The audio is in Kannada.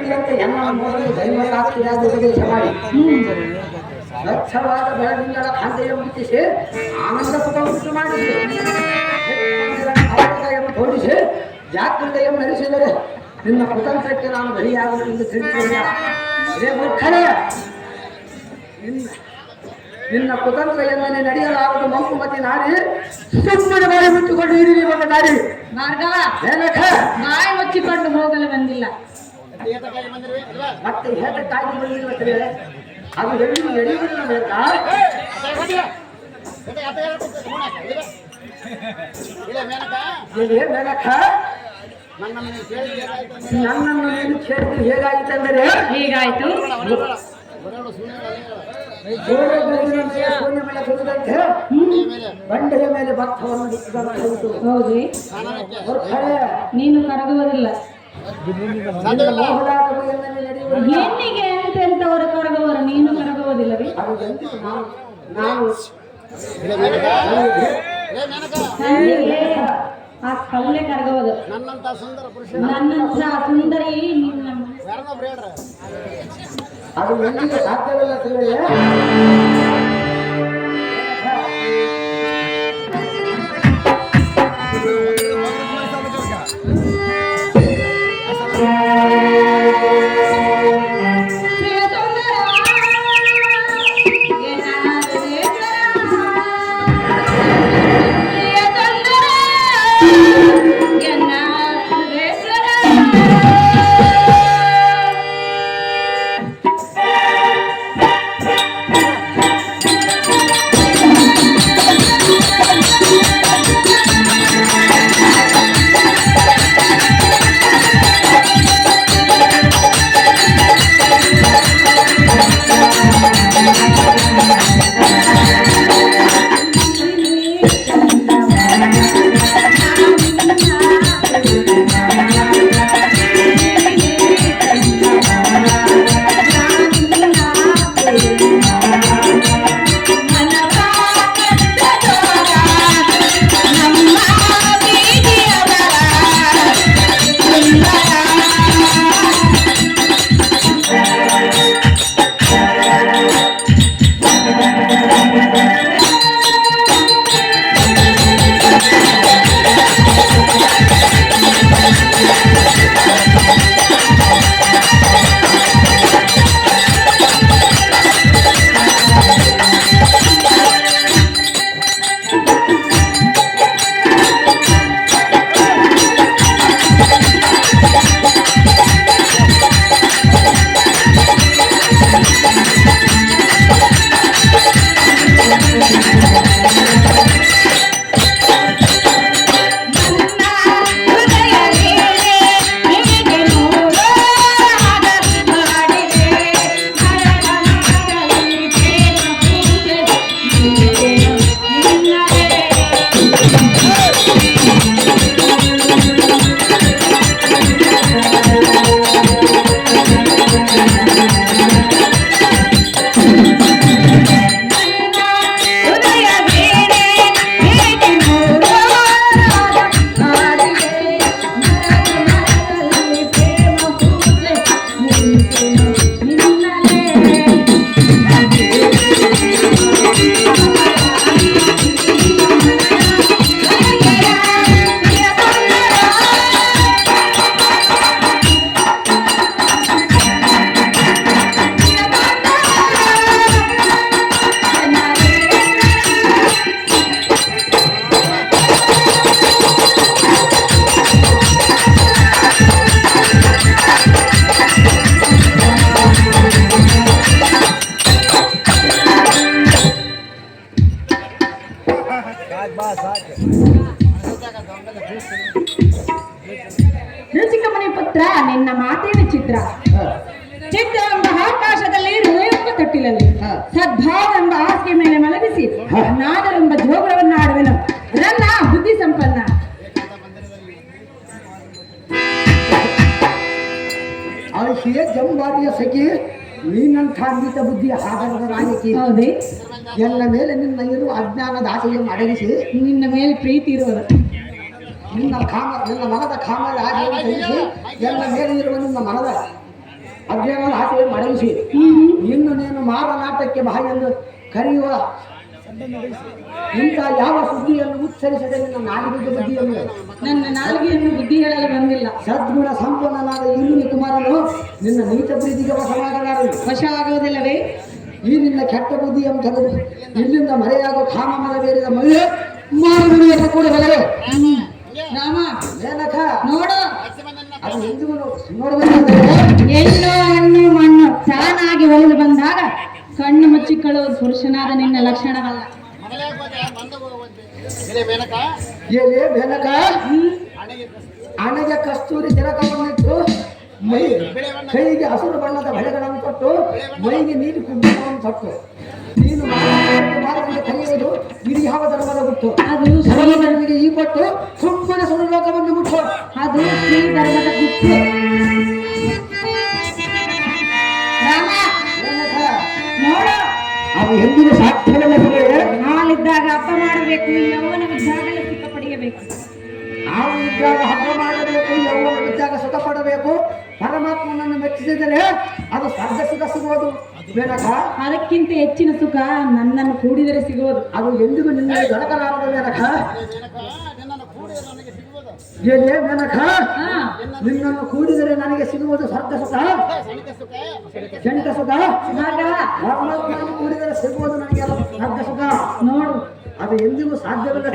ಶಕ್ತಿಯಂತೆ ಎನ್ನ ಮೋದಲು ಧೈರ್ಯರಾತ್ರಿಯಾಗಿ ಉಪದೇಶ ಮಾಡಿ ಸ್ವಚ್ಛವಾದ ಬೆಳದಿಂಗಳ ಕಾಂತೆಯ ಮುಟ್ಟಿಸಿ ಆನಂದ ಸುಖ ಉಂಟು ಮಾಡಿಸಿ ತೋರಿಸಿ ಜಾಗೃತೆಯನ್ನು ನಡೆಸಿದರೆ ನಿನ್ನ ಕುತಂತ್ರಕ್ಕೆ ನಾನು ಬಲಿಯಾಗಲು ಎಂದು ತಿಳಿಸಿಲ್ಲ. ಇದೇ ಮೂರ್ಖರೇ, ನಿನ್ನ ಕುತಂತ್ರ ಎಂದನೆ ನಡೆಯಲಾಗದು ಮಂಕುಮತಿ ನಾರಿ ಸುಮ್ಮನೆ ಬಾಯಿ ಮುಚ್ಚಿಕೊಂಡು ಹಿರಿದು ಬಂದ ದಾರಿ ಭಾರ್ಗವ ಬಾಯಿ ಮುಚ್ಚಿಕೊಂಡು ಹೋಗಲು ಬಂದಿಲ್ಲ. ಮತ್ತೆ ಹೇಟಕ್ಕಾಗಿ ಬಂದಿರುತ್ತದೆ ಅದು ಎಳೆಯುವುದಿಲ್ಲ ಬೇಕಾ? ಮೇನಕ ನನ್ನನ್ನು ನೀನು ಕೇಳಿದ್ದು ಹೇಗಾಯಿತೆಂದರೆ ಹೀಗಾಯ್ತು. ಬಂಡೆಯ ಮೇಲೆ ಭತ್ತವನ್ನು ಹೌದು, ನೀನು ಕರಗುವುದಿಲ್ಲ. ಹೆಣ್ಣಿಗೆ ಎಂತೆಂತವರು ಕರಗುವರು, ನೀನು ಕರಗುವುದಿಲ್ಲವೇ? ನಾನು ಆ ಕಲ್ಲೇ ಕರಗುವುದು. ನನ್ನಂತ ಸುಂದರಿ ನಿನ್ನ ಅದು ನನಗೆ ಸಾಧ್ಯವಿಲ್ಲ ತಿಳಿಯ. ರುಚಿಕಮಣಿ ಪುತ್ರ, ನಿನ್ನ ಮಾತೇ ವಿಚಿತ್ರ. ಚಿತ್ರವೆಂಬ ಆಕಾಶದಲ್ಲಿ ಹೃದಯವೆಂಬ ತೊಟ್ಟಿಲಲ್ಲಿ ಸದ್ಭಾವವೆಂಬ ಹಾಸಿಗೆ ಮೇಲೆ ಮಲಗಿಸಿ ನಾದವೆಂಬ ಜೋಗುಳವನ್ನು ಆಡುವೆನು. ನನ್ನ ಬುದ್ಧಿ ಸಂಪನ್ನ. ಆಶಿಯ ಜಂಬಾರಿಯ ಸಖಿ ನೀನಂಥ ಅನ್ವಿತ ಬುದ್ಧಿಯ ಆಧಾರದ ನಾಯಕಿ. ಹೌದೇ? ಎಲ್ಲ ಮೇಲೆ ನಿನ್ನ ಇರುವ ಅಜ್ಞಾನದ ಆಸೆಯನ್ನು ಅಡಗಿಸಿ ನಿನ್ನ ಮೇಲೆ ಪ್ರೀತಿ ಇರುವುದು. ನಿನ್ನ ಮನದ ಕಾಮ ರಾಜ್ಯವನ್ನು ಸಹಿಸಿ ಎಲ್ಲ ಮೇಲೆ ಇರುವ ನಿನ್ನ ಮನದ ಅಜ್ಞಾನ ಆಸೆ ಮಡಗಿಸಿ ಇನ್ನು ನೀನು ಮಾರನಾಟಕ್ಕೆ ಬಾ ಎಂದು ಕರೆಯುವ ಇಂಥ ಯಾವ ಸುದ್ದಿಯನ್ನು ಉಚ್ಚರಿಸದೆ ನಿನ್ನ ನಾಲಿಗೆ ಬುದ್ಧಿಯನ್ನು ನನ್ನ ನಾಲಿಗೆಯನ್ನು ಬುದ್ಧಿ ಹೇಳಲು ಬಂದಿಲ್ಲ. ಸದ್ಗುಣ ಸಂಪನ್ನನಾದ ಇಂದ್ರನಿ ಕುಮಾರನು ನಿನ್ನ ನೀಚ ಪ್ರೀತಿಗೆ ವಶವಾಗಲಾರನು. ವಶ ಆಗುವುದಿಲ್ಲವೇ? ಈ ನಿನ್ನ ಕೆಟ್ಟ ಬುದ್ಧಿಯನ್ನು ತೆಗೆದು ಇಲ್ಲಿಂದ ಮರೆಯಾಗೋ ಕಾಮಮದ ಬೇರಿದ ಮಹಿಳೆ ಮಾರುವಿಯನ್ನು ಕೂಡ ಬರಲು ರಾಮ ಏನಕ ನೋಡು, ಅದು ಎಂದಿಗೂ ನೋಡಬೇಕಾದ್ರೆ ಎಲ್ಲೋ ಹಣ್ಣು ಮಣ್ಣು ತಾನಾಗಿ ಒಲಿದು ಬಂದಾಗ ಕಣ್ಣು ಮುಚ್ಚಿಕೊಳ್ಳುವುದು ಪುರುಷನಾದ ನಿನ್ನ ಲಕ್ಷಣವಲ್ಲ. ಏನೇ ಬೆನಕ ಹಣೆಗೆ ಕಸ್ತೂರಿ ತಿಲಕವನ್ನಿಟ್ಟು ಕೈಗೆ ಹಸಿರು ಬಣ್ಣದ ಬಳೆಗಳನ್ನು ಕೊಟ್ಟು ಮೈಗೆ ನೀರು ಕುಂಕುಮವನ್ನು ಕೊಟ್ಟು ನೀನು ಮಾರನಿಗೆ ಕರೆಯುವುದು ಇದು ಯಾವ ಧರ್ಮದ ಗುಟ್ಟು? ಅದು ಧರ್ಮನಿಗೆ ಈ ಕೊಟ್ಟು ಸುಮ್ಮನೆ ಸುರಲೋಕವನ್ನು ಮುಟ್ಟು ಅದು ಶ್ರೀ ಧರ್ಮದ ಗುಟ್ಟು. ರಾಮ ನೋಡು, ಅದು ಎಂದಿಗೂ ಸಾಧ್ಯವಿಲ್ಲ. ಹಾಲಿದ್ದಾಗ ಹಬ್ಬ ಮಾಡಬೇಕು, ಯೌವನವಿದ್ದಾಗಲೇ ಸುಖ ಪಡೆಯಬೇಕು. ನಾವು ಇದ್ದಾಗ ಹಬ್ಬ ಮಾಡಬೇಕು, ಯೌವನವಿದ್ದಾಗ ಸುಖ ಪಡಬೇಕು. ಪರಮಾತ್ಮನನ್ನು ಮೆಚ್ಚಿಸಿದರೆ ಅದು ಸ್ವರ್ಗ ಸುಖ ಸಿಗುವುದು ಬೇಡಕ. ಅದಕ್ಕಿಂತ ಹೆಚ್ಚಿನ ಸುಖ ನನ್ನನ್ನು ಕೂಡಿದರೆ ಸಿಗುವುದು. ಅದು ಎಂದಿಗೂ ನಿನ್ನಲ್ಲಿ ದೊರಕಲಾರದು ಬೇಡಕ. ಏನೇ ಬೇಡಕ, ನಿನ್ನನ್ನು ಕೂಡಿದರೆ ನನಗೆ ಸಿಗುವುದು ಸ್ವರ್ಗ ಸುಖ, ಕ್ಷಣಿಕ ಸುಖ. ಪರಮಾತ್ಮನನ್ನು ಕೂಡಿದರೆ ಸಿಗುವುದು ನನಗೆ ಸ್ವರ್ಗ ಸುಖ. ನೋಡು, ಅದು ಎಂದಿಗೂ ಸಾಧ್ಯವಿಲ್ಲ.